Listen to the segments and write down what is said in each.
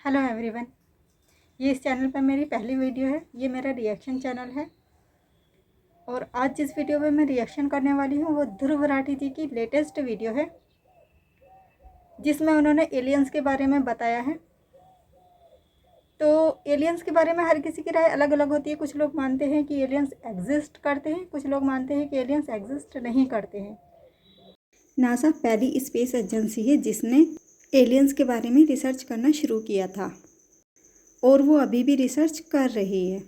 Hello everyone, ये इस channel पर मेरी पहली वीडियो है। ये मेरा रिएक्शन चैनल है और आज जिस वीडियो में मैं रिएक्शन करने वाली हूँ वो ध्रुव राठी जी की लेटेस्ट वीडियो है, जिसमें उन्होंने एलियंस के बारे में बताया है। तो एलियंस के बारे में हर किसी की राय अलग अलग होती है। कुछ लोग मानते हैं कि एलियंस एग्जिस्ट करते हैं, कुछ लोग मानते हैं कि एलियंस एग्जिस्ट नहीं करते हैं। नासा पहली स्पेस एजेंसी है जिसने एलियंस के बारे में रिसर्च करना शुरू किया था और वो अभी भी रिसर्च कर रही है।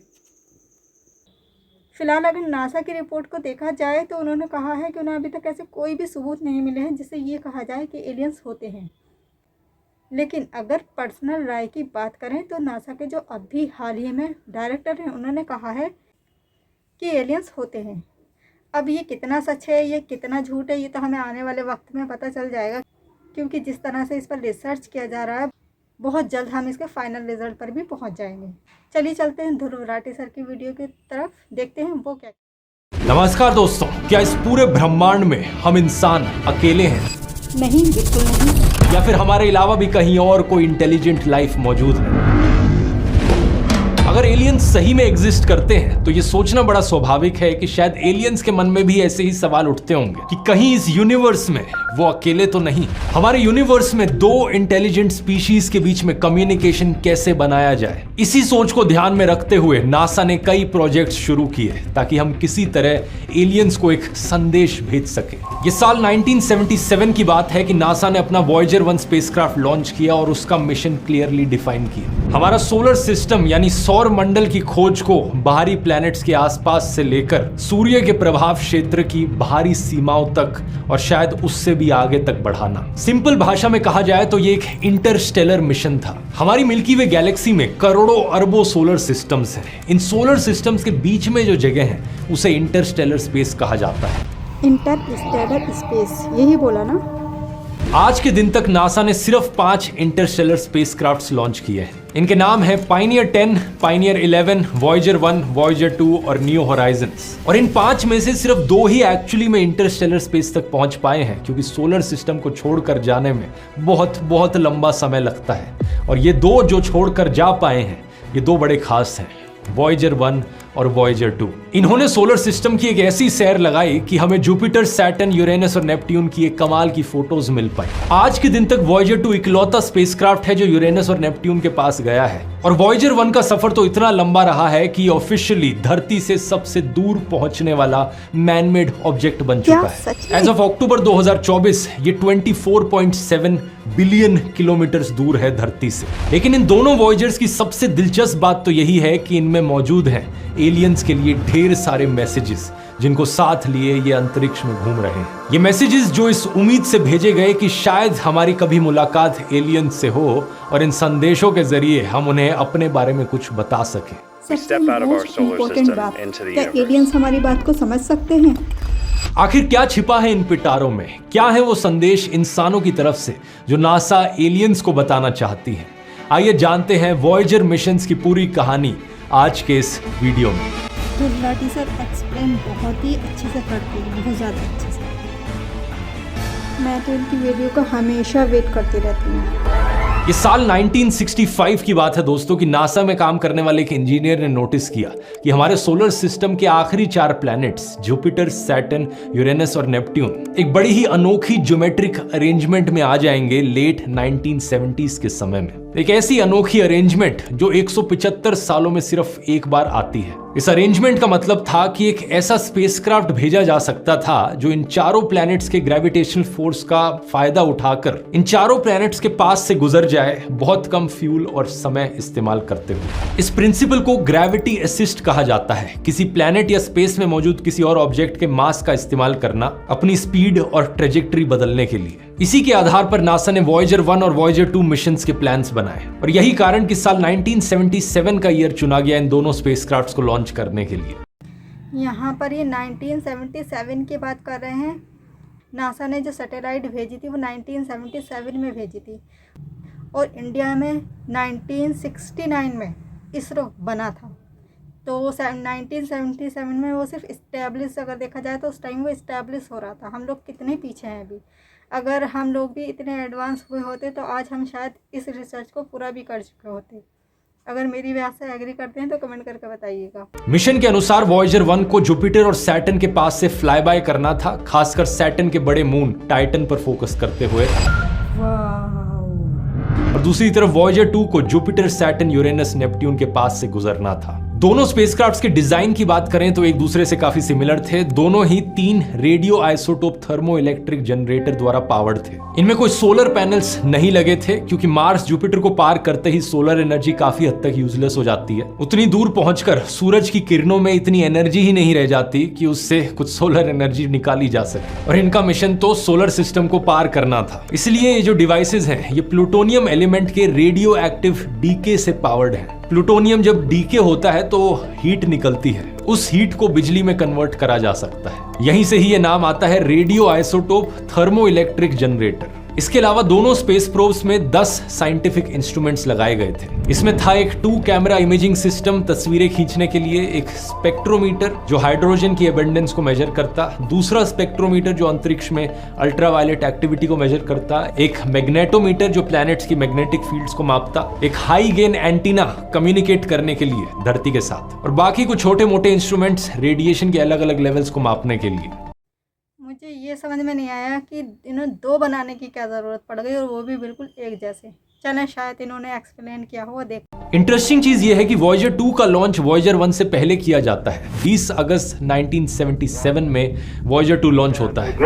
फ़िलहाल अगर नासा की रिपोर्ट को देखा जाए तो उन्होंने कहा है कि उन्हें अभी तक ऐसे कोई भी सबूत नहीं मिले हैं जिससे ये कहा जाए कि एलियंस होते हैं। लेकिन अगर पर्सनल राय की बात करें तो नासा के जो अभी हाल ही में डायरेक्टर हैं उन्होंने कहा है कि एलियंस होते हैं। अब ये कितना सच है, ये कितना झूठ है, ये तो हमें आने वाले वक्त में पता चल जाएगा, क्योंकि जिस तरह से इस पर रिसर्च किया जा रहा है बहुत जल्द हम इसके फाइनल रिजल्ट पर भी पहुंच जाएंगे। चलिए चलते हैं ध्रुव राठी सर की वीडियो की तरफ, देखते हैं वो क्या। नमस्कार दोस्तों, क्या इस पूरे ब्रह्मांड में हम इंसान अकेले हैं? नहीं, बिल्कुल नहीं। या फिर हमारे अलावा भी कहीं और कोई इंटेलिजेंट लाइफ मौजूद है? अगर एलियंस सही में एग्जिस्ट करते हैं तो ये सोचना बड़ा स्वाभाविक है कि शायद एलियंस के मन में भी ऐसे ही सवाल उठते होंगे कि कहीं इस यूनिवर्स में वो अकेले तो नहीं। हमारे यूनिवर्स में दो इंटेलिजेंट स्पीशीज के बीच में कम्युनिकेशन कैसे बनाया जाए, इसी सोच को ध्यान में रखते हुए नासा ने कई प्रोजेक्ट्स शुरू किए ताकि हम किसी तरह एलियंस को एक संदेश भेज सके। ये साल 1977 की बात है कि नासा ने अपना वॉयेजर 1 स्पेसक्राफ्ट लॉन्च किया और उसका मिशन क्लियरली डिफाइन किया। हमारा सोलर सिस्टम यानी सौर मंडल की खोज को बाहरी प्लैनेट्स के आसपास से लेकर सूर्य के प्रभाव क्षेत्र की बाहरी सीमाओं तक और शायद उससे भी आगे तक बढ़ाना। सिंपल भाषा में कहा जाए तो ये एक इंटरस्टेलर मिशन था। हमारी मिल्की वे गैलेक्सी में करोड़ों अरबों सोलर सिस्टम्स हैं। इन सोलर सिस्टम्स के बीच में जो जगह है उसे इंटरस्टेलर स्पेस कहा जाता है। इंटरस्टेलर स्पेस, यही बोला ना। आज के दिन तक नासा ने सिर्फ 5 इंटरस्टेलर स्पेसक्राफ्ट्स लॉन्च किए हैं। इनके नाम है पायनियर 10, पायनियर 11, वॉयेजर 1, वॉयेजर 2 और न्यू होराइजन्स। और इन 5 में से सिर्फ 2 ही एक्चुअली में इंटरस्टेलर स्पेस तक पहुंच पाए हैं, क्योंकि सोलर सिस्टम को छोड़कर जाने में बहुत लंबा समय लगता है। और ये 2 जो छोड़कर जा पाए हैं, ये 2 बड़े खास हैं, वॉयेजर 1 और वॉयेजर 2। इन्होंने सोलर सिस्टम की एक ऐसी सैर लगाई कि हमें जुपिटर, सैटर्न, यूरेनस और नेपट्यून की एक कमाल की फोटोज मिल पाई। आज के दिन तक वॉयेजर 2 इकलौता स्पेसक्राफ्ट है जो यूरेनस और नेपट्यून के पास गया है। और वॉयेजर 1 का सफर तो इतना लंबा रहा है कि ऑफिशियली धरती से सबसे दूर पहुंचने वाला मैनमेड ऑब्जेक्ट बन चुका है। एज ऑफ अक्टूबर 2024 ये 24.7 बिलियन किलोमीटर दूर है धरती से। लेकिन इन दोनों वॉयेजर्स की सबसे दिलचस्प बात तो यही है कि इनमें मौजूद है एलियंस के लिए ढेर सारे मैसेजेस, जिनको साथ लिए ये अंतरिक्ष में घूम रहे हैं। ये मैसेजेस जो इस उम्मीद से भेजे गए कि शायद हमारी कभी मुलाकात एलियंस से हो और इन संदेशों के जरिए हम उन्हें अपने बारे में कुछ बता सकें। क्या एलियंस हमारी बात को समझ सकते हैं? आखिर क्या छिपा है इन पिटारों में? क्या है वो संदेश इंसानों की तरफ से जो नासा एलियंस को बताना चाहती है? आइए जानते हैं वॉयेजर मिशंस की पूरी कहानी आज के इस वीडियो में। ध्रुव राठी सर एक्सप्लेन बहुत ही अच्छे से करते हैं, बहुत ज़्यादा अच्छे से। मैं तो इनकी वीडियो को हमेशा वेट करती रहती हूँ। ये साल 1965 की बात है दोस्तों कि नासा में काम करने वाले एक इंजीनियर ने नोटिस किया कि हमारे सोलर सिस्टम के आखिरी 4 प्लैनेट्स जुपिटर, सैटर्न, यूरेनस और नेपट्यून एक बड़ी ही अनोखी ज्योमेट्रिक अरेंजमेंट में आ जाएंगे लेट 1970s के समय में। एक ऐसी अनोखी अरेंजमेंट जो 175 सालों में सिर्फ एक बार आती है। इस अरेंजमेंट का मतलब था कि एक ऐसा स्पेसक्राफ्ट भेजा जा सकता था जो इन चारों प्लैनेट्स के ग्रेविटेशनल फोर्स का फायदा उठाकर इन चारों प्लैनेट्स के पास से गुजर जाए, बहुत कम फ्यूल और समय इस्तेमाल करते हुए। इस प्रिंसिपल को ग्रेविटी असिस्ट कहा जाता है। किसी प्लैनेट या स्पेस में मौजूद किसी और ऑब्जेक्ट के मास का इस्तेमाल करना अपनी स्पीड और ट्रेजेक्टरी बदलने के लिए। इसी के आधार पर नासा ने वॉयेजर 1 और वॉयेजर 2 मिशंस के प्लान्स बनाए और यही कारण कि साल 1977 का ईयर चुना गया इन दोनों स्पेसक्राफ्ट्स को लॉन्च करने के लिए। यहाँ पर ये 1977 की बात कर रहे हैं। नासा ने जो सैटेलाइट भेजी थी वो 1977 में भेजी थी और इंडिया में 1969 में इसरो बना था। तो 1977 में वो सिर्फ इस्टेब्लिश, अगर देखा जाए तो उस टाइम वो इस्टेब्लिश हो रहा था। हम लोग कितने पीछे हैं अभी। अगर हम लोग भी इतने एडवांस हुए होते तो आज हम शायद इस रिसर्च को पूरा भी कर चुके होते। अगर मेरी बात से एग्री करते हैं तो कमेंट करके बताइएगा। मिशन के अनुसार वॉयेजर 1 को जुपिटर और सैटर्न के पास से फ्लाई बाय करना था, खासकर सैटर्न के बड़े मून टाइटन पर फोकस करते हुए। और दूसरी तरफ वॉयेजर 2 को जुपिटर, सैटर्न, यूरेनस, नेपट्यून के पास से गुजरना था। दोनों स्पेसक्राफ्ट्स के डिजाइन की बात करें तो एक दूसरे से काफी सिमिलर थे। दोनों ही 3 radio isotope thermo electric generator द्वारा पावर्ड थे। इनमें कोई सोलर पैनल्स नहीं लगे थे क्योंकि मार्स जुपिटर को पार करते ही सोलर एनर्जी काफी हद तक यूजलेस हो जाती है। उतनी दूर पहुंचकर सूरज की किरणों में इतनी एनर्जी ही नहीं रह जाती कि उससे कुछ सोलर एनर्जी निकाली जा सके। और इनका मिशन तो सोलर सिस्टम को पार करना था। इसलिए ये जो डिवाइसेज हैं ये प्लूटोनियम एलिमेंट के रेडियो एक्टिव डीके से पावर्ड है। प्लूटोनियम जब डीके होता है तो हीट निकलती है, उस हीट को बिजली में कन्वर्ट करा जा सकता है। यहीं से ही ये नाम आता है radio isotope thermo electric generator. इसके अलावा दोनों स्पेस प्रोब्स में 10 साइंटिफिक इंस्ट्रूमेंट्स लगाए गए थे। इसमें था एक 2 कैमरा इमेजिंग सिस्टम तस्वीरें खींचने के लिए, एक स्पेक्ट्रोमीटर जो हाइड्रोजन की एबंडेंस को मेजर करता, दूसरा स्पेक्ट्रोमीटर जो अंतरिक्ष में अल्ट्रावायलेट एक्टिविटी को मेजर करता, एक मैग्नेटोमीटर जो प्लैनेट्स की मैग्नेटिक फील्ड्स को मापता, एक हाई गेन एंटीना कम्युनिकेट करने के लिए धरती के साथ, और बाकी कुछ छोटे मोटे इंस्ट्रूमेंट्स रेडिएशन के अलग अलग लेवल्स को मापने के लिए। मुझे ये समझ में नहीं आया कि इन्होंने 2 बनाने की क्या ज़रूरत पड़ गई, और वो भी बिल्कुल एक जैसे। चलें, शायद इन्होंने एक्सप्लेन किया हो, देख। इंटरेस्टिंग चीज ये है कि वॉयेजर 2 का लॉन्च वॉयेजर 1 से पहले किया जाता है। 20 अगस्त 1977 में वॉयेजर 2 लॉन्च होता है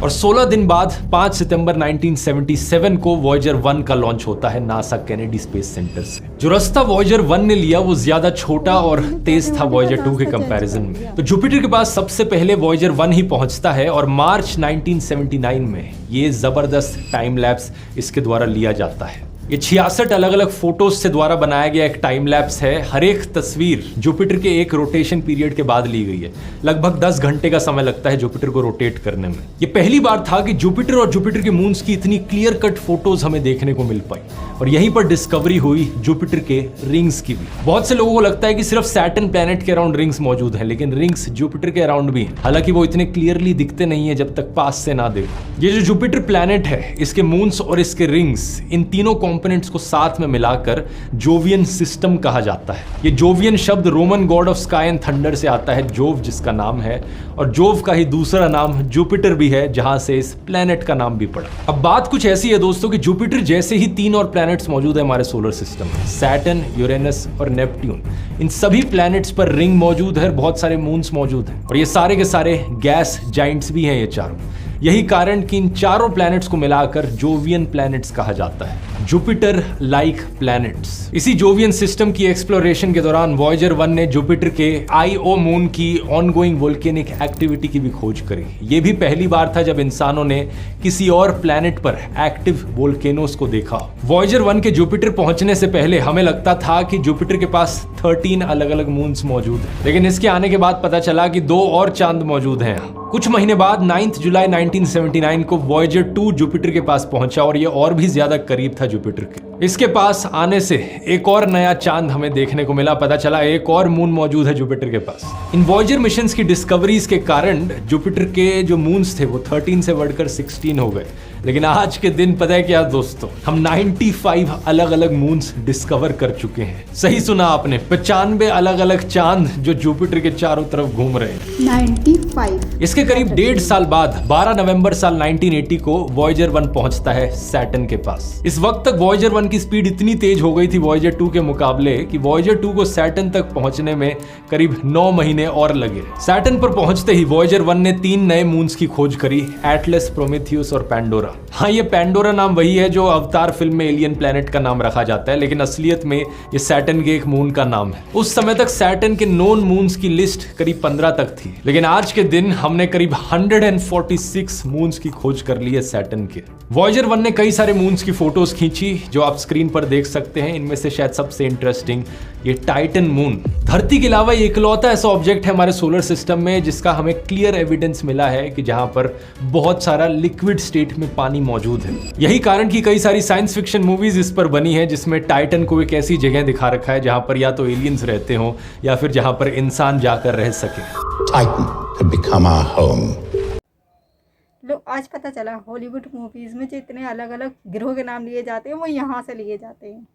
और 16 दिन बाद 5 सितंबर 1977 को वॉयेजर 1 का लॉन्च होता है नासा केनेडी स्पेस सेंटर से। जो रास्ता वॉयेजर 1 ने लिया वो ज्यादा छोटा और तेज था वॉयेजर 2 के कंपैरिजन में। तो जुपिटर के पास सबसे पहले वॉयेजर 1 ही पहुंचता है और मार्च 1979 में ये जबरदस्त टाइम लैप्स इसके द्वारा लिया जाता है। ये 66 अलग अलग फोटोज से द्वारा बनाया गया एक टाइम लैप्स है। हर एक तस्वीर जुपिटर के एक रोटेशन पीरियड के बाद ली गई है। लगभग 10 घंटे का समय लगता है जुपिटर को रोटेट करने में। ये पहली बार था कि जुपिटर और जुपिटर के मून्स की इतनी क्लियर कट फोटोज हमें देखने को मिल पाई। और यहीं पर डिस्कवरी हुई जुपिटर के रिंग्स की भी। बहुत से लोगों को लगता है कि सिर्फ सैटर्न प्लैनेट के अराउंड रिंग्स मौजूद हैं, लेकिन रिंग्स जुपिटर के अराउंड भी हैं। हालांकि वो इतने क्लियरली दिखते नहीं है जब तक पास से ना देखो। ये जो जुपिटर प्लैनेट है, इसके मून्स और इसके रिंग्स, इन तीनों कंपोनेंट्स को साथ में मिलाकर जोवियन सिस्टम कहा जाता है। ये जोवियन शब्द Roman God of sky and thunder से आता है, जोव जिसका नाम है, और जोव का ही दूसरा नाम जुपिटर भी है, जहां से इस प्लैनेट का नाम भी पड़ा। अब बात कुछ ऐसी है दोस्तों कि जुपिटर जैसे ही 3 और प्लैनेट्स मौजूद है हमारे सोलर सिस्टम में, सैटर्न, यूरेनस और नेपट्यून। इन सभी प्लैनेट्स पर रिंग मौजूद है, बहुत सारे मून्स मौजूद हैं, और ये सारे के सारे गैस जाइंट्स भी हैं ये चारों। यही कारण कि इन चारों प्लैनेट्स को मिलाकर जोवियन प्लैनेट्स कहा जाता है, जुपिटर लाइक प्लैनेट्स। इसी जोवियन सिस्टम की एक्सप्लोरेशन के दौरान वॉयेजर 1 ने जुपिटर के आईओ मून की ऑनगोइंग वोल्केनिक एक्टिविटी की भी खोज करी। ये भी पहली बार था जब इंसानों ने किसी और प्लैनेट पर एक्टिव वोल्केनोस को देखा। वॉयेजर 1 के जुपिटर पहुंचने से पहले हमें लगता था कि जुपिटर के पास 13 अलग अलग मून्स मौजूद हैं, लेकिन इसके आने के बाद पता चला कि 2 और चांद मौजूद हैं। कुछ महीने बाद 9 जुलाई 1979 को वॉयेजर 2 जुपिटर के पास पहुंचा और ये और भी ज्यादा करीब था जुपिटर के। इसके पास आने से एक और नया चांद हमें देखने को मिला। पता चला एक और मून मौजूद है जुपिटर के पास। इन वॉयेजर मिशंस की डिस्कवरीज के कारण जुपिटर के जो मून्स थे वो 13 से बढ़कर 16 हो गए। लेकिन आज के दिन पता है क्या दोस्तों, हम 95 अलग अलग मून्स डिस्कवर कर चुके हैं। सही सुना आपने, 95 अलग अलग चांद जो जुपिटर के चारों तरफ घूम रहे हैं। 95। इसके करीब 1.5 साल बाद 12 नवंबर साल 1980 को वॉयेजर 1 पहुंचता है सैटर्न के पास। इस वक्त तक वॉयेजर 1 की स्पीड इतनी तेज हो गई थी वॉयेजर 2 के मुकाबले कि वॉयेजर 2 को सैटर्न तक पहुंचने में करीब 9 महीने और लगे। सैटर्न पर पहुंचते ही वॉयेजर 1 ने 3 नए मून्स की खोज करी, एटलस, प्रोमेथियस और पैंडोरा। हाँ, ये पैंडोरा नाम वही है जो अवतार फिल्म में एलियन प्लैनेट का नाम रखा जाता है, लेकिन असलियत में ये सैटर्न के एक मून का नाम है। उस समय तक सैटर्न के नोन मून्स की लिस्ट करीब 15 तक थी, लेकिन आज के दिन हमने करीब 146 मून्स की खोज कर ली है सैटर्न के। वॉयेजर 1 ने कई सारे मून्स की फोटोज खींची जो आप स्क्रीन पर देख सकते हैं। इनमें से शायद सबसे इंटरेस्टिंग ये टाइटन मून। धरती के अलावा ये इकलौता ऐसा ऑब्जेक्ट है हमारे सोलर सिस्टम में जिसका हमें क्लियर एविडेंस मिला है कि जहां पर बहुत सारा लिक्विड स्टेट में पानी मौजूद है। यही कारण कि कई सारी साइंस फिक्शन मूवीज इस पर बनी है जिसमें टाइटन को एक ऐसी जगह दिखा रखा है जहां पर या तो एलियंस रहते हो या फिर जहां पर इंसान जाकर रह सके। Titan had become our home. मतलब आज पता चला हॉलीवुड मूवीज़ में जितने अलग अलग ग्रहों के नाम लिए जाते हैं वो यहाँ से लिए जाते हैं।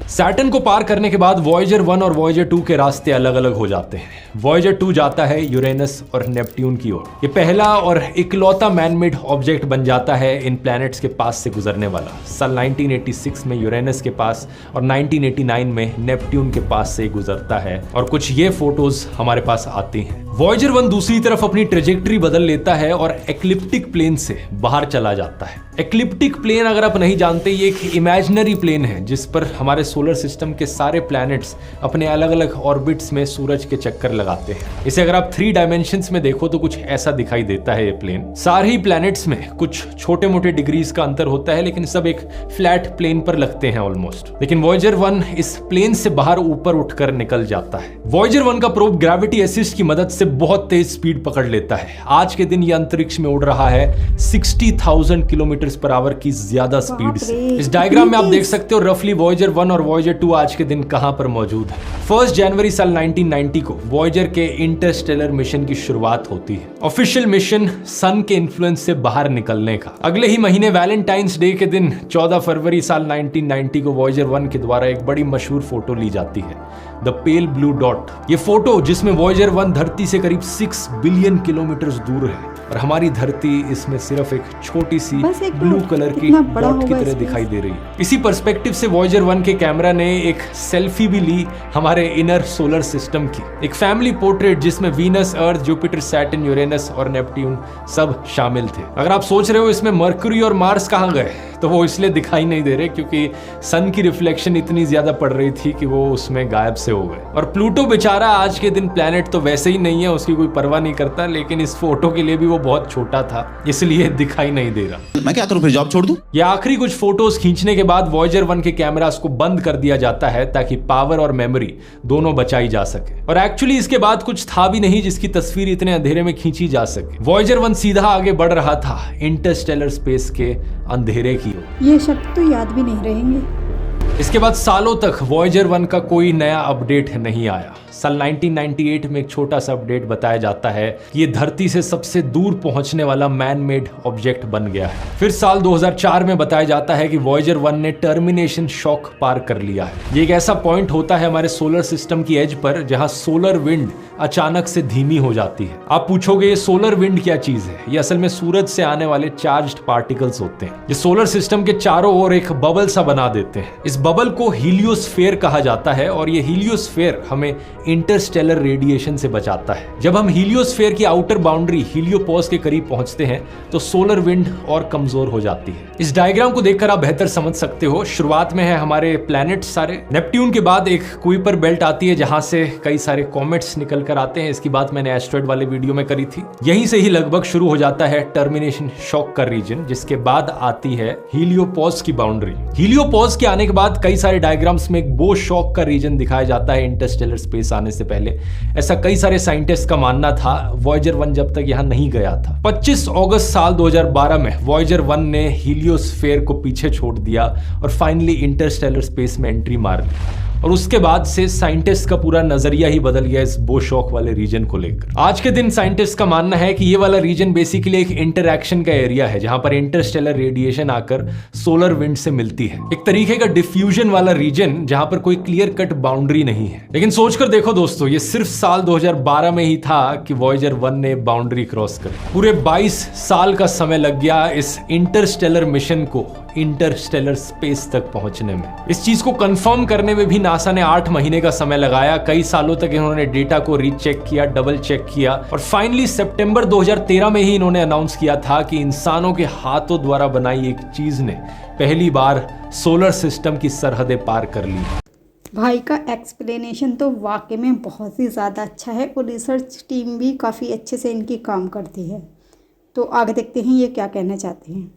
सैटर्न को पार करने के बाद वॉयेजर 1 और वॉयेजर 2 के रास्ते अलग अलग हो जाते हैं। वॉयेजर 2 जाता है यूरेनस और नेपट्यून की ओर। ये पहला और इकलौता मैनमेड ऑब्जेक्ट बन जाता है इन प्लैनेट्स के पास से गुजरने वाला। साल 1986 में यूरेनस के पास और 1989 में नेपट्यून के पास से गुजरता है और कुछ ये फोटोज हमारे पास आती हैं। वॉयेजर 1 दूसरी तरफ अपनी ट्रेजेक्ट्री बदल लेता है और एक्लिप्टिक प्लेन से बाहर चला जाता है। एक्लिप्टिक प्लेन अगर आप नहीं जानते, ये एक इमेजिनरी प्लेन है जिस पर हमारे सोलर सिस्टम के सारे प्लैनेट्स अपने अलग अलग ऑर्बिट्स में सूरज के चक्कर लगाते हैं। इसे अगर आप 3 डायमेंशंस में देखो तो कुछ ऐसा दिखाई देता है ये प्लेन। सारे ही प्लैनेट्स में कुछ छोटे मोटे डिग्रीज का अंतर होता है लेकिन सब एक फ्लैट प्लेन पर लगते हैं ऑलमोस्ट। लेकिन वॉयेजर 1 इस प्लेन से बाहर ऊपर उठकर निकल जाता है। वॉयेजर 1 का प्रोब ग्रेविटी असिस्ट की मदद से बहुत तेज स्पीड पकड़ लेता है। आज के दिन ये अंतरिक्ष में उड़ रहा है 60,000 किलोमीटर पर आवर की ज्यादा स्पीड से। इस डायग्राम में आप देख सकते हो रफली वॉयेजर 1 और वॉयेजर 2 आज के दिन कहां पर मौजूद है। 1 जनवरी साल 1990 को वॉयेजर के इंटरस्टेलर मिशन की शुरुआत होती है। ऑफिशियल मिशन सन के इन्फ्लुएंस से बाहर निकलने का। अगले ही महीने वैलेंटाइंस डे के दिन 14 फरवरी साल 1990 को वॉयेजर 1 के द्वारा एक बड़ी मशहूर फोटो ली जाती है, द पेल ब्लू डॉट। ये फोटो जिसमें वॉयेजर 1 धरती से करीब 6 बिलियन किलोमीटर दूर है और हमारी धरती इसमें सिर्फ एक छोटी सी ब्लू कलर की डॉट की तरह दिखाई दे रही है। इसी पर्सपेक्टिव से वॉयेजर 1 के कैमरा ने एक सेल्फी भी ली हमारे इनर सोलर सिस्टम की, एक फैमिली पोर्ट्रेट जिसमें वीनस, अर्थ, जुपिटर, सैटर्न, यूरेनस और नेपट्यून सब शामिल थे। अगर आप सोच रहे हो इसमें मरकरी और मार्स कहाँ गए, तो वो इसलिए दिखाई नहीं दे रहे क्योंकि सन की रिफ्लेक्शन इतनी ज्यादा पड़ रही थी कि वो उसमें गायब से हो गए। और प्लूटो बेचारा आज के दिन प्लैनेट तो वैसे ही नहीं है, उसकी कोई परवाह नहीं करता, लेकिन इस फोटो के लिए भी वो बहुत छोटा था इसलिए दिखाई नहीं दे रहा। मैं क्या करूं, फिर जॉब छोड़ दूं? ये आखिरी कुछ फोटोज खींचने के बाद वॉयेजर 1 के कैमरास को बंद कर दिया जाता है ताकि पावर और मेमोरी दोनों बचाई जा सके। और एक्चुअली इसके बाद कुछ था भी नहीं जिसकी तस्वीर इतने अंधेरे में खींची जा सके। वॉयेजर 1 सीधा आगे बढ़ रहा था इंटरस्टेलर स्पेस के अंधेरे की ओर। ये शब्द तो याद भी नहीं रहेंगे। इसके बाद सालों तक वॉयेजर 1 का कोई नया अपडेट नहीं आया। साल 1998 में एक छोटा सा अपडेट बताया जाता है कि ये धरती से सबसे दूर पहुंचने वाला मैन मेड ऑब्जेक्ट बन गया है। फिर साल 2004 में बताया जाता है कि वॉयेजर 1 ने टर्मिनेशन शॉक पार कर लिया है। ये एक ऐसा पॉइंट होता है हमारे सोलर सिस्टम की एज पर जहां सोलर विंड अचानक से धीमी हो जाती है। आप पूछोगे ये सोलर विंड क्या चीज है? ये असल में सूरज से आने वाले चार्ज्ड पार्टिकल्स होते हैं। ये सोलर सिस्टम के चारों ओर एक बबल सा बना देते हैं। इस बबल को हीलियोस्फेयर कहा जाता है और ये हीलियोस्फेयर हमें इंटरस्टेलर रेडिएशन से बचाता है। जब हम हीलियोस्फेयर की आउटर बाउंड्री हीलियोपॉज के करीब पहुंचते हैं तो सोलर विंड और कमजोर हो जाती है। इस डायग्राम को देखकर आप बेहतर समझ सकते हो। शुरुआत में है हमारे प्लैनेट सारे। नेपट्यून के बाद एक कुइपर बेल्ट आती है जहां से कई सारे कॉमेट्स निकल कर आते हैं। इसकी बात मैंने एस्ट्रॉयड वाले वीडियो में करी थी। यहीं से ही लगभग शुरू हो जाता है टर्मिनेशन शॉक का रीजन, जिसके बाद आती है हीलियोपॉज की बाउंड्री। हीलियोपॉज के आने के बाद कई सारे डायग्राम्स में एक बो शॉक का रीजन दिखाया जाता है इंटरस्टेलर स्पेस आने से पहले। ऐसा कई सारे साइंटिस्ट का मानना था वॉयेजर 1 जब तक यहां नहीं गया था। 25 अगस्त साल 2012 में वॉयेजर 1 ने हीलियोस्फेयर को पीछे छोड़ दिया और फाइनली इंटरस्टेलर स्पेस में एंट्री मार ली। और उसके बाद से साइंटिस्ट का पूरा नजरिया ही बदल गया इस बो शॉक वाले रीजन को लेकर। आज के दिन साइंटिस्ट का मानना है कि ये वाला रीजन बेसिकली एक इंटरैक्शन का एरिया है जहां पर इंटरस्टेलर रेडिएशन आकर सोलर विंड से मिलती है। एक तरीके का डिफ्यूजन वाला रीजन जहां पर कोई क्लियर कट बाउंड्री नहीं है। लेकिन सोचकर देखो दोस्तों, ये सिर्फ साल 2012 में ही था कि वॉयेजर 1 ने बाउंड्री क्रॉस कर पूरे 22 साल का समय लग गया इस इंटरस्टेलर मिशन को इंटरस्टेलर स्पेस तक पहुंचने में। इस चीज को कंफर्म करने में भी नासा ने 8 महीने का समय लगाया। कई सालों तक इन्होंने डेटा को रीचेक किया, डबल चेक किया और फाइनली सितंबर 2013 में ही इन्होंने अनाउंस किया था कि इंसानों के हाथों द्वारा बनाई एक चीज ने पहली बार सोलर सिस्टम की सरहदें पार कर ली। भाई का एक्सप्लेनेशन तो वाकई में बहुत ही ज़्यादा अच्छा है और रिसर्च टीम भी काफ़ी अच्छे से इनकी काम करती है। तो आगे देखते हैं ये क्या कहना चाहते हैं।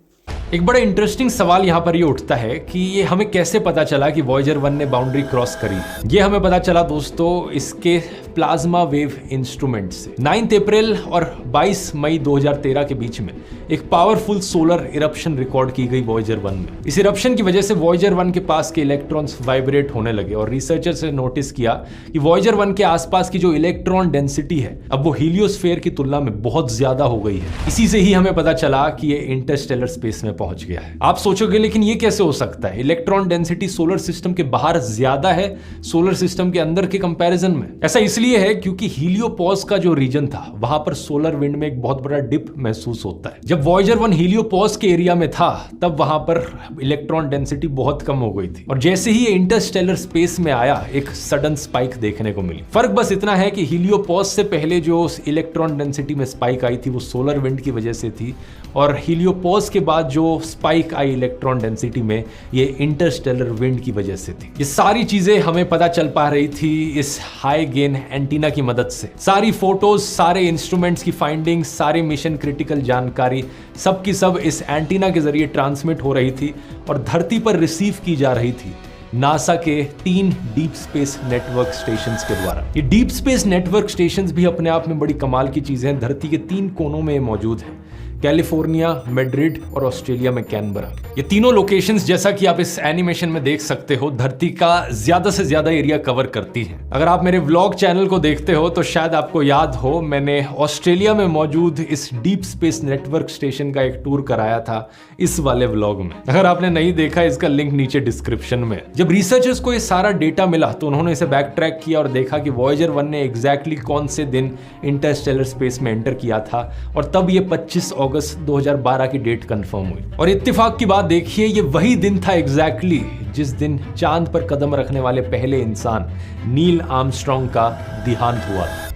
एक बड़ा इंटरेस्टिंग सवाल यहाँ पर ये उठता है कि ये हमें कैसे पता चला कि वॉयेजर 1 ने बाउंड्री क्रॉस करी। ये हमें पता चला दोस्तों इसके प्लाज्मा वेव इंस्ट्रूमेंट से 9 अप्रैल और 22 मई 2013 के बीच में एक पावरफुल सोलर इरप्शन रिकॉर्ड की गई वॉयेजर 1 में। इस इरप्शन की वजह से वॉयेजर 1 के पास के इलेक्ट्रॉन्स वाइब्रेट होने लगे और रिसर्चर्स ने नोटिस किया कि वॉयेजर 1 के आसपास की जो इलेक्ट्रॉन डेंसिटी है अब वो हीलियोस्फीयर की तुलना में बहुत ज्यादा हो गई है। इसी से ही हमें पता चला कि ये इंटरस्टेलर स्पेस में पहुंच गया है। आप सोचोगे लेकिन ये कैसे हो सकता है? इलेक्ट्रॉन डेंसिटी सोलर सिस्टम के बाहर ज्यादा है सोलर सिस्टम के अंदर के कंपैरिजन में। ऐसा इसलिए है क्योंकि हीलियोपॉज का जो रीजन था वहां पर सोलर विंड में एक बहुत बड़ा डिप महसूस होता है। जब वॉयेजर 1 हीलियोपॉज के एरिया में था तब वहां पर इलेक्ट्रॉन डेंसिटी बहुत कम हो गई थी और जैसे ही ये इंटरस्टेलर स्पेस में आया एक सडन स्पाइक देखने को मिली। फर्क बस इतना है कि हीलियोपॉज से पहले जो इलेक्ट्रॉन डेंसिटी में स्पाइक आई थी वो सोलर विंड की वजह से थी और हीलियोपॉज के बाद जो स्पाइक आई इलेक्ट्रॉन डेंसिटी में ये इंटरस्टेलर विंड की वजह से थी। ये सारी चीजें हमें पता चल पा रही थी इस हाई गेन एंटीना की मदद से। सारी फोटोज, सारे इंस्ट्रूमेंट्स की फाइंडिंग, सारे मिशन क्रिटिकल जानकारी सब की सब इस एंटीना के जरिए ट्रांसमिट हो रही थी और धरती पर रिसीव की जा रही थी नासा के 3 डीप स्पेस नेटवर्क स्टेशंस के द्वारा। ये डीप स्पेस नेटवर्क स्टेशंस भी अपने आप में बड़ी कमाल की चीजें हैं। धरती के 3 कोनों में मौजूद है, कैलिफोर्निया, मैड्रिड और ऑस्ट्रेलिया में कैनबरा। ये तीनों लोकेशंस जैसा कि आप इस एनिमेशन में देख सकते हो धरती का ज्यादा से ज्यादा एरिया कवर करती हैं। अगर आप मेरे व्लॉग चैनल को देखते हो तो शायद आपको याद हो मैंने ऑस्ट्रेलिया में मौजूद इस डीप स्पेस नेटवर्क स्टेशन का एक टूर कराया था इस वाले व्लॉग में। अगर आपने नहीं देखा इसका लिंक नीचे डिस्क्रिप्शन में। जब रिसर्चर्स को ये सारा डेटा मिला तो उन्होंने इसे बैक ट्रैक किया और देखा कि वॉयेजर 1 ने एग्जैक्टली कौन से दिन इंटरस्टेलर स्पेस में एंटर किया था और तब ये 25 अगस्त 2012 की डेट कंफर्म हुई। और इत्तेफाक की बात देखिए ये वही दिन था एग्जैक्टली जिस दिन चांद पर कदम रखने वाले पहले इंसान नील आर्मस्ट्रांग का देहांत हुआ था।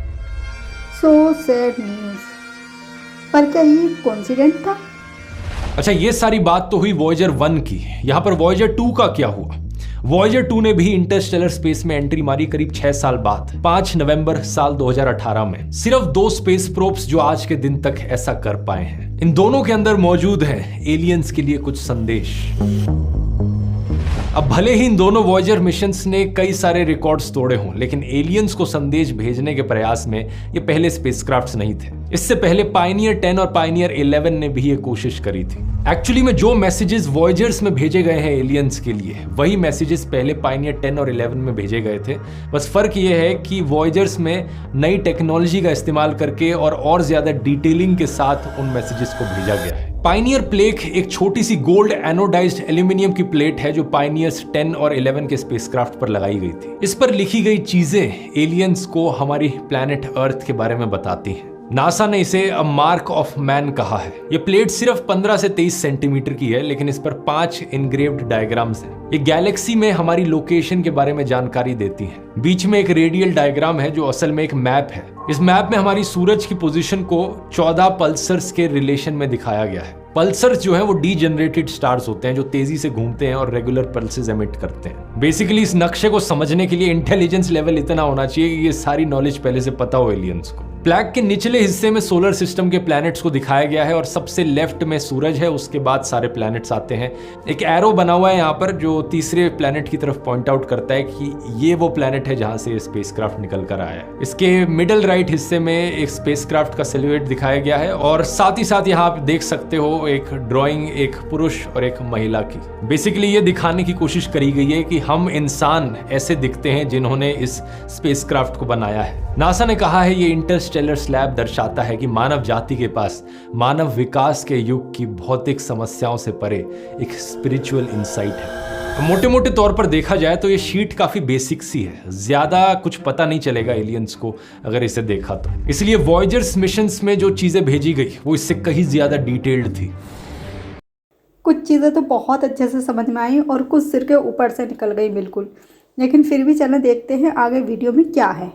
सो सैड न्यूज़, पर क्या ये कोइंसिडेंट था? अच्छा, ये सारी बात तो हुई वॉयेजर 1 की। यहां पर वॉयेजर 2 का क्या हुआ? वॉयेजर 2 ने भी इंटरस्टेलर स्पेस में एंट्री मारी करीब 6 साल बाद 5 नवंबर साल 2018 में। सिर्फ 2 स्पेस प्रोब्स जो आज के दिन तक ऐसा कर पाए हैं। इन दोनों के अंदर मौजूद है एलियंस के लिए कुछ संदेश। अब भले ही इन दोनों वॉयेजर मिशंस ने कई सारे रिकॉर्ड्स तोड़े हों लेकिन एलियंस को संदेश भेजने के प्रयास में ये पहले स्पेसक्राफ्ट्स नहीं थे। इससे पहले पायनियर 10 और पायनियर 11 ने भी ये कोशिश करी थी। एक्चुअली में जो मैसेजेस वॉयेजर्स में भेजे गए हैं एलियंस के लिए वही मैसेजेस पहले पायनियर 10 और 11 में भेजे गए थे। बस फर्क ये है कि वॉयेजर्स में नई टेक्नोलॉजी का इस्तेमाल करके और ज्यादा डिटेलिंग के साथ उन मैसेजेस को भेजा गया है। पायनियर प्लेट एक छोटी सी गोल्ड एनोडाइज्ड एल्यूमिनियम की प्लेट है जो पायनियर्स 10 और 11 के स्पेसक्राफ्ट पर लगाई गई थी। इस पर लिखी गई चीजें एलियंस को हमारी प्लैनेट अर्थ के बारे में बताती हैं। नासा ने इसे अ मार्क ऑफ मैन कहा है। ये प्लेट सिर्फ 15 से 23 सेंटीमीटर की है लेकिन इस पर 5 इनग्रेव्ड डायग्राम्स हैं। ये गैलेक्सी में हमारी लोकेशन के बारे में जानकारी देती है। बीच में एक रेडियल डायग्राम है जो असल में एक मैप है। इस मैप में हमारी सूरज की पोजीशन को 14 पल्सर्स के रिलेशन में दिखाया गया है। पल्सर्स जो है वो डीजनरेटेड स्टार्स होते हैं जो तेजी से घूमते हैं और रेगुलर पल्सेस एमिट करते हैं। बेसिकली इस नक्शे को समझने के लिए इंटेलिजेंस लेवल इतना होना चाहिए कि ये सारी नॉलेज पहले से पता हो एलियंस को। प्लेट के निचले हिस्से में सोलर सिस्टम के प्लैनेट्स को दिखाया गया है और सबसे लेफ्ट में सूरज है, उसके बाद सारे प्लैनेट्स आते हैं। एक एरो बना हुआ है यहाँ पर जो तीसरे प्लैनेट की तरफ पॉइंट आउट करता है कि ये वो प्लैनेट है जहां से स्पेसक्राफ्ट निकल कर आया है। इसके मिडल राइट हिस्से में एक स्पेसक्राफ्ट का सिलुएट दिखाया गया है और साथ ही साथ यहाँ आप देख सकते हो एक ड्राइंग एक पुरुष और एक महिला की। बेसिकली ये दिखाने की कोशिश करी गई है कि हम इंसान ऐसे दिखते हैं जिन्होंने इस स्पेसक्राफ्ट को बनाया है। नासा ने कहा है ये इंटरस्टेलर स्लैब दर्शाता है कि मानव जाति के पास मानव विकास के युग की भौतिक समस्याओं से परे एक स्पिरिचुअल इंसाइट है। मोटे मोटे तौर पर देखा जाए तो ये शीट काफी बेसिक सी है, ज्यादा कुछ पता नहीं चलेगा एलियंस को अगर इसे देखा तो। इसलिए वॉयेजर्स मिशंस में जो चीजें भेजी गई वो इससे कहीं ज्यादा डिटेल्ड थी। कुछ चीज़ें तो बहुत अच्छे से समझ में आई और कुछ सिर के ऊपर से निकल गई बिल्कुल, लेकिन फिर भी चलो देखते हैं आगे वीडियो में क्या है।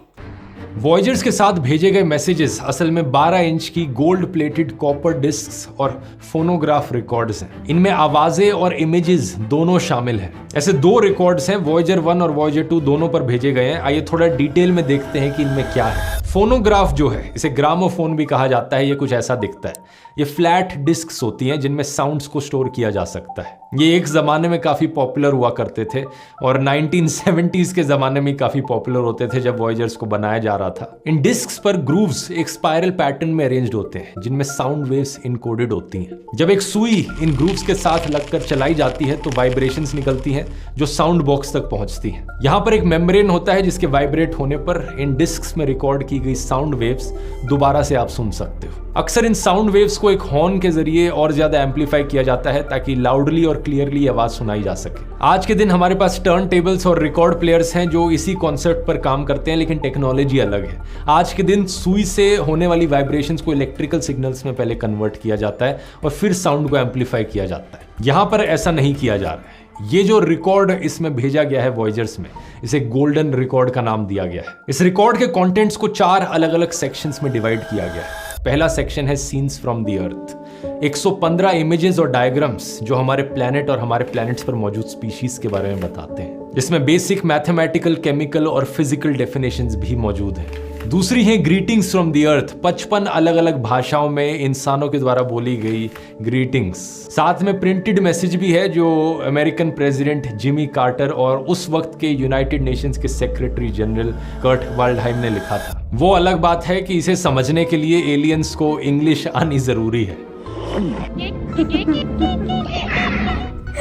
वॉयेजर्स के साथ भेजे गए मैसेजेस असल में 12 इंच की गोल्ड प्लेटेड कॉपर डिस्क्स और फोनोग्राफ रिकॉर्ड्स हैं। इनमें आवाजें और इमेजेस दोनों शामिल हैं। ऐसे 2 रिकॉर्ड्स हैं, वॉयेजर 1 और वॉयेजर 2 दोनों पर भेजे गए हैं। आइए थोड़ा डिटेल में देखते हैं कि इनमें क्या है। फोनोग्राफ जो है, इसे ग्रामोफोन भी कहा जाता है, ये कुछ ऐसा दिखता है। ये फ्लैट डिस्क्स होती हैं जिनमें साउंड्स को स्टोर किया जा सकता है। ये एक ज़माने में काफ़ी पॉपुलर हुआ करते थे और 1970s के ज़माने में काफ़ी पॉपुलर होते थे जब वॉयजर्स को बनाया जा रहा था। इन डिस्क्स पर ग्रूव्स एक स्पाइरल पैटर्न में अरेंज्ड होते हैं जिनमें साउंड वेव्स इनकोडेड होती हैं। जब एक सुई इन ग्रूव्स के साथ लगकर चलाई जाती है तो वाइब्रेशंस निकलती हैं जो साउंड बॉक्स तक पहुंचती हैं। यहाँ पर एक मेम्ब्रेन होता है जिसके वाइब्रेट होने पर इन डिस्क्स में रिकॉर्ड की गई साउंड वेव्स दोबारा से आप सुन सकते हो। अक्सर इन साउंड वेव्स को एक हॉर्न के जरिए और ज्यादा एम्पलीफाई किया जाता है ताकि लाउडली और क्लियरली आवाज सुनाई जा सके। आज के दिन हमारे पास टर्न टेबल्स और रिकॉर्ड प्लेयर्स हैं जो इसी कॉन्सेप्ट पर काम करते हैं, लेकिन टेक्नोलॉजी अलग है। आज के दिन सुई से होने वाली वाइब्रेशंस को इलेक्ट्रिकल सिग्नल्स में पहले कन्वर्ट किया जाता है और फिर साउंड को एम्पलीफाई किया जाता है। यहां पर ऐसा नहीं किया जा रहा है। ये जो रिकॉर्ड इसमें भेजा गया है वॉयजर्स में, इसे गोल्डन रिकॉर्ड का नाम दिया गया है। इस रिकॉर्ड के कंटेंट्स को 4 अलग अलग सेक्शंस में डिवाइड किया गया है। पहला सेक्शन है scenes from the earth. 115 images और डायग्राम्स जो हमारे प्लैनेट और हमारे प्लैनेट्स पर मौजूद स्पीशीज के बारे में बताते हैं, जिसमें बेसिक मैथमेटिकल, केमिकल और फिजिकल डेफिनेशंस भी मौजूद हैं। दूसरी है ग्रीटिंग्स फ्रॉम द अर्थ। 55 अलग अलग भाषाओं में इंसानों के द्वारा बोली गई ग्रीटिंग्स। साथ में प्रिंटेड मैसेज भी है जो अमेरिकन प्रेसिडेंट जिमी कार्टर और उस वक्त के यूनाइटेड नेशंस के सेक्रेटरी जनरल कर्ट वाल्डहाइम ने लिखा था। वो अलग बात है कि इसे समझने के लिए एलियंस को इंग्लिश आनी जरूरी है।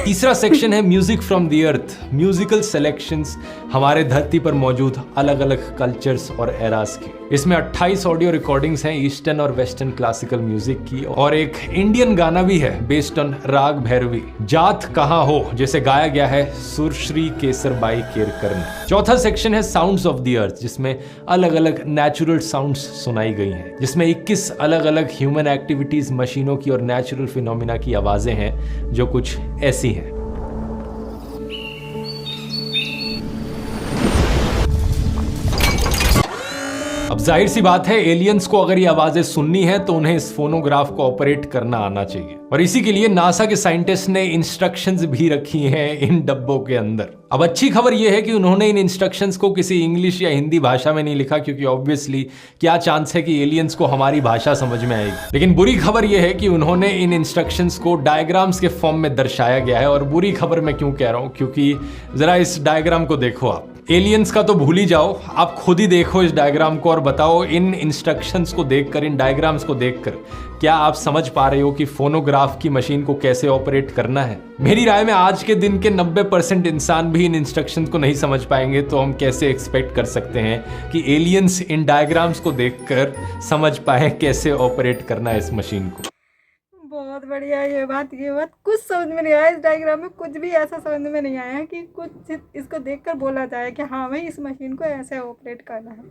तीसरा सेक्शन है music from the earth. Musical selections हमारे धरती पर मौजूद अलग अलग कल्चर्स और एरास की। इसमें 28 ऑडियो रिकॉर्डिंग्स हैं ईस्टर्न और वेस्टर्न क्लासिकल म्यूजिक की, और एक इंडियन गाना भी है बेस्ड ऑन राग भैरवी, जात कहाँ हो, जैसे गाया गया है सुरश्री केसरबाई केरकर ने। चौथा सेक्शन है साउंड्स ऑफ द अर्थ, जिसमें अलग अलग नेचुरल साउंड्स सुनाई गई हैं, जिसमें 21 अलग अलग ह्यूमन एक्टिविटीज, मशीनों की और नेचुरल फिनोमिना की आवाजें हैं जो कुछ ऐसी हैं। अब जाहिर सी बात है, एलियंस को अगर ये आवाजें सुननी है तो उन्हें इस फोनोग्राफ को ऑपरेट करना आना चाहिए, और इसी के लिए नासा के साइंटिस्ट ने इंस्ट्रक्शंस भी रखी हैं इन डब्बों के अंदर। अब अच्छी खबर यह है कि उन्होंने इन इंस्ट्रक्शंस को किसी इंग्लिश या हिंदी भाषा में नहीं लिखा, क्योंकि ऑब्वियसली क्या चांस है कि एलियंस को हमारी भाषा समझ में आएगी। लेकिन बुरी खबर यह है कि उन्होंने इन इंस्ट्रक्शंस को डायग्राम्स के फॉर्म में दर्शाया गया है। और बुरी खबर मैं क्यों कह रहा हूं, क्योंकि जरा इस डायग्राम को देखो आप। एलियंस का तो भूल ही जाओ, आप खुद ही देखो इस डायग्राम को और बताओ इन इंस्ट्रक्शंस को देखकर, इन डायग्राम्स को देखकर क्या आप समझ पा रहे हो कि फोनोग्राफ की मशीन को कैसे ऑपरेट करना है। मेरी राय में आज के दिन के 90% इंसान भी इन इंस्ट्रक्शंस को नहीं समझ पाएंगे, तो हम कैसे एक्सपेक्ट कर सकते हैं कि एलियंस इन डायग्राम्स को देखकर समझ पाए कैसे ऑपरेट करना है इस मशीन को। बहुत बढ़िया। ये बात कुछ समझ में नहीं आया इस डायग्राम में, कुछ भी ऐसा समझ में नहीं आया कि कुछ इसको देखकर बोला जाए कि हाँ भाई इस मशीन को ऐसे ऑपरेट करना है।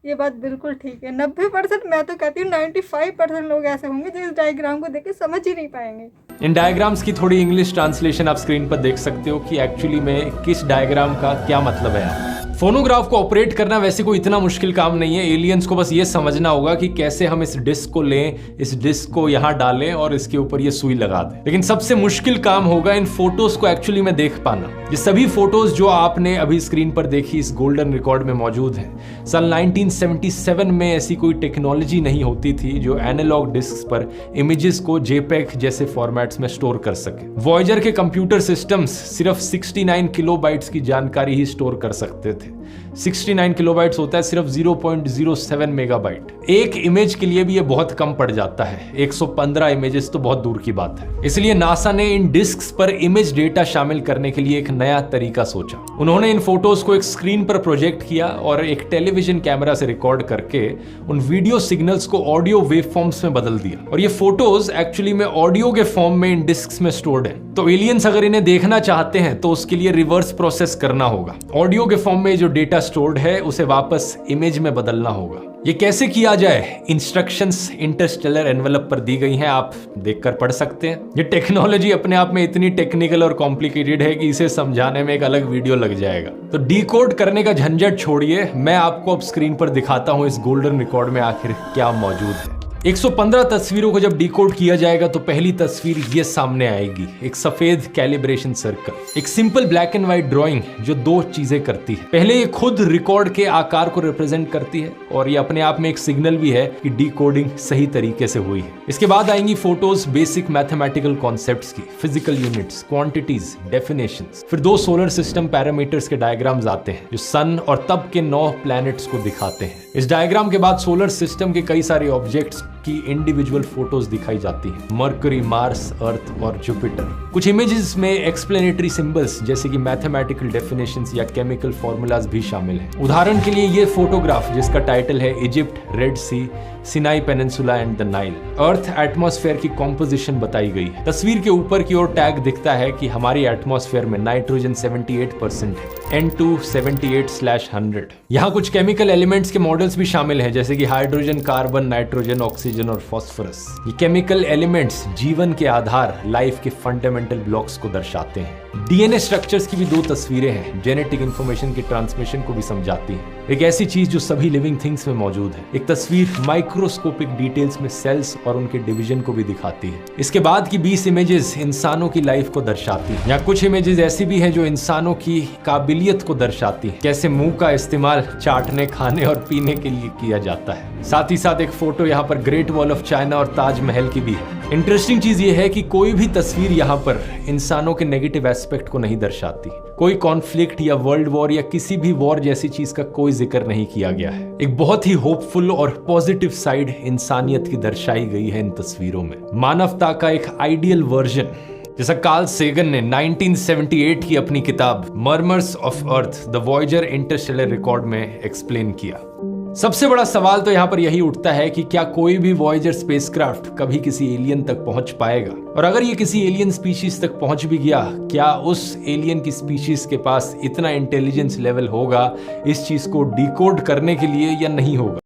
ये बात बिल्कुल ठीक है। 90%, मैं तो कहती हूँ 95% लोग ऐसे होंगे जो इस डायग्राम को देख के समझ ही नहीं पाएंगे। इन डायग्राम्स की थोड़ी इंग्लिश ट्रांसलेशन आप स्क्रीन पर देख सकते हो कि एक्चुअली में किस डायग्राम का क्या मतलब है। फोनोग्राफ को ऑपरेट करना वैसे कोई इतना मुश्किल काम नहीं है। एलियंस को बस ये समझना होगा कि कैसे हम इस डिस्क को लें, इस डिस्क को यहाँ डालें और इसके ऊपर ये सुई लगा दें। लेकिन सबसे मुश्किल काम होगा इन फोटोज को एक्चुअली में देख पाना। ये सभी फोटोज जो आपने अभी स्क्रीन पर देखी इस गोल्डन रिकॉर्ड में मौजूद हैं। साल 1977 में ऐसी कोई टेक्नोलॉजी नहीं होती थी जो एनालॉग डिस्क पर इमेजेस को जेपेग जैसे फॉर्मेट्स में स्टोर कर सके। वॉयजर के कंप्यूटर सिस्टम्स सिर्फ 69 किलोबाइट्स की जानकारी ही स्टोर कर सकते थे। 69 किलोबाइट्स होता है सिर्फ 0.07 मेगाबाइट। एक इमेज के लिए भी ये बहुत कम पड़ जाता है। 115 इमेजेस तो बहुत दूर की बात है। इसलिए नासा ने इन डिस्क्स पर इमेज डेटा शामिल करने के लिए एक नया तरीका सोचा। उन्होंने इन फोटोज को एक स्क्रीन पर प्रोजेक्ट किया और एक टेलीविजन कैमरा से रिकॉर्ड करके उन वीडियो सिग्नल्स को ऑडियो वेव फॉर्म्स में बदल दिया, और ये फोटोज एक्चुअली में ऑडियो के फॉर्म में इन डिस्क्स में स्टोर्ड है। तो एलियंस अगर इन्हें देखना चाहते हैं तो उसके लिए रिवर्स प्रोसेस करना होगा। ऑडियो के फॉर्म में जो डेटा स्टोर्ड है उसे वापस इमेज में बदलना होगा। ये कैसे किया जाए, इंस्ट्रक्शंस इंटरस्टेलर एनवेलप पर दी गई हैं, आप देखकर पढ़ सकते हैं। ये टेक्नोलॉजी अपने आप में इतनी टेक्निकल और कॉम्प्लिकेटेड है कि इसे समझाने में एक अलग वीडियो लग जाएगा। तो डिकोड करने का झंझट छोड़िए, मैं आपको अब स्क्रीन पर दिखाता हूं इस गोल्डन रिकॉर्ड में आखिर क्या मौजूद है। 115 तस्वीरों को जब डिकोड किया जाएगा तो पहली तस्वीर ये सामने आएगी, एक सफेद कैलिब्रेशन सर्कल, एक simple black and white drawing जो दो चीजें करती है। पहले ये खुद रिकॉर्ड के आकार को रिप्रेजेंट करती है और ये अपने आप में एक सिग्नल भी है कि डिकोडिंग सही तरीके से हुई है। इसके बाद आएंगी फोटोज बेसिक मैथमेटिकल कॉन्सेप्ट्स की, फिजिकल यूनिट्स, क्वांटिटीज, डेफिनेशंस। फिर 2 सोलर सिस्टम पैरामीटर्स के डायग्राम्स आते हैं जो सन और तब के 9 प्लैनेट्स को दिखाते हैं। इस डायग्राम के बाद सोलर सिस्टम के कई सारे ऑब्जेक्ट्स की इंडिविजुअल फोटोज दिखाई जाती हैं, मरकरी, मार्स, अर्थ और जुपिटर। कुछ इमेजेस में एक्सप्लेनेटरी सिंबल्स जैसे कि मैथमेटिकल डेफिनेशंस या केमिकल फॉर्मूलाज भी शामिल हैं। उदाहरण के लिए ये फोटोग्राफ जिसका टाइटल है Egypt, Red Sea, Sinai peninsula and the Nile. Earth atmosphere की कॉम्पोजिशन बताई गई है। तस्वीर के ऊपर की ओर टैग दिखता है कि हमारी एटमॉस्फेयर में नाइट्रोजन 78% है, N2 78/100। यहाँ कुछ केमिकल एलिमेंट्स के मॉडल्स भी शामिल हैं जैसे कि हाइड्रोजन, कार्बन, नाइट्रोजन, ऑक्सीजन और फास्फोरस। ये केमिकल एलिमेंट्स जीवन के आधार, लाइफ के फंडामेंटल ब्लॉक्स को दर्शाते हैं। डीएनए स्ट्रक्चर्स की भी 2 तस्वीरें हैं, जेनेटिक इंफॉर्मेशन के ट्रांसमिशन को भी समझाती हैं। एक ऐसी चीज जो सभी लिविंग थिंग्स में मौजूद है। एक तस्वीर माइक्रोस्कोपिक डिटेल्स में सेल्स और उनके डिवीजन को भी दिखाती है। इसके बाद की 20 इमेजेस इंसानों की लाइफ को दर्शाती हैं। यहाँ कुछ इमेजेस ऐसी भी हैं जो इंसानों की काबिलियत को दर्शाती हैं, कैसे मुंह का इस्तेमाल चाटने, खाने और पीने के लिए किया जाता है। साथ ही साथ एक फोटो यहाँ पर ग्रेट वॉल ऑफ चाइना और ताजमहल की भी है। इंटरेस्टिंग चीज ये है कि कोई भी तस्वीर यहाँ पर इंसानों के नेगेटिव एस्पेक्ट को नहीं दर्शाती। कोई कॉन्फ्लिक्ट या वर्ल्ड वॉर या किसी भी वॉर जैसी चीज का कोई जिक्र नहीं किया गया है। एक बहुत ही होपफुल और पॉजिटिव साइड इंसानियत की दर्शाई गई है इन तस्वीरों में। मानवता का एक आइडियल वर्जन, जैसा कार्ल सेगन ने 1978 की अपनी किताब murmurs of earth the Voyager Interstellar record में एक्सप्लेन किया। सबसे बड़ा सवाल तो यहाँ पर यही उठता है कि क्या कोई भी वॉयेजर स्पेसक्राफ्ट कभी किसी एलियन तक पहुंच पाएगा, और अगर ये किसी एलियन स्पीशीज तक पहुंच भी गया, क्या उस एलियन की स्पीशीज के पास इतना इंटेलिजेंस लेवल होगा इस चीज को डिकोड करने के लिए या नहीं होगा।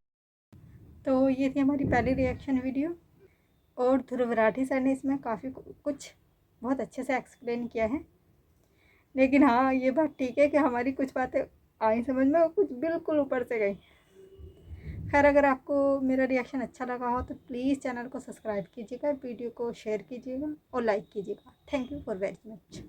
तो ये थी हमारी पहली रिएक्शन वीडियो और ध्रुव राठी सर ने इसमें काफ़ी कुछ बहुत अच्छे से एक्सप्लेन किया है। लेकिन हाँ, ये बात ठीक है कि हमारी कुछ बातें आई समझ में और कुछ बिल्कुल ऊपर से गई। खैर, अगर आपको मेरा रिएक्शन अच्छा लगा हो तो प्लीज़ चैनल को सब्सक्राइब कीजिएगा, वीडियो को शेयर कीजिएगा और लाइक कीजिएगा। Thank you for very much.